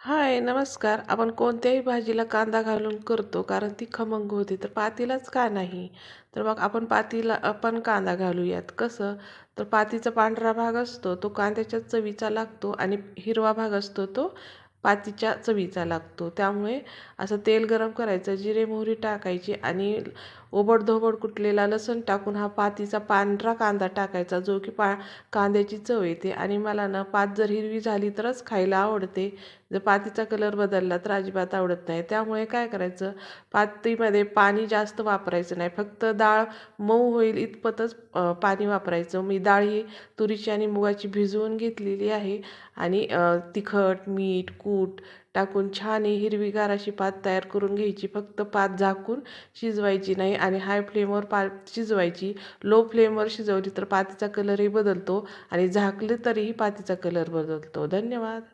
हाय, नमस्कार. आपण कोणत्याही भाजीला कांदा घालून करतो कारण ती खमंग होते. तर पातीलाच का नाही? तर मग आपण कांदा घालूयात. कसं? तर पातीचा पांढरा भाग असतो तो कांद्याच्या चवीचा लागतो आणि हिरवा भाग असतो तो पातीच्या चवीचा लागतो. त्यामुळे असं तेल गरम करायचं, जिरे मोहरी टाकायची आणि ओबडधोबड कुटलेला लसूण टाकून हा पातीचा पांढरा कांदा टाकायचा, जो की कांद्याची चव येते. आणि मला ना पात जर हिरवी झाली तरच खायला आवडते. जर पातीचा कलर बदलला तर अजिबात आवडत नाही. त्यामुळे काय करायचं, पातीमध्ये पाणी जास्त वापरायचं नाही, फक्त डाळ मऊ होईल इतपतच पाणी वापरायचं. मी डाळ ही तुरीची आणि मुगाची भिजवून घेतलेली आहे आणि तिखट, मीठ, कूट टाकून छान ही हिरवीगार अशी पात तयार करून घ्यायची. फक्त पात झाकून शिजवायची नाही आणि हाय फ्लेमवर शिजवायची. लो फ्लेमवर शिजवली तर पातीचा कलरही बदलतो आणि झाकली तरीही पातीचा कलर बदलतो. धन्यवाद.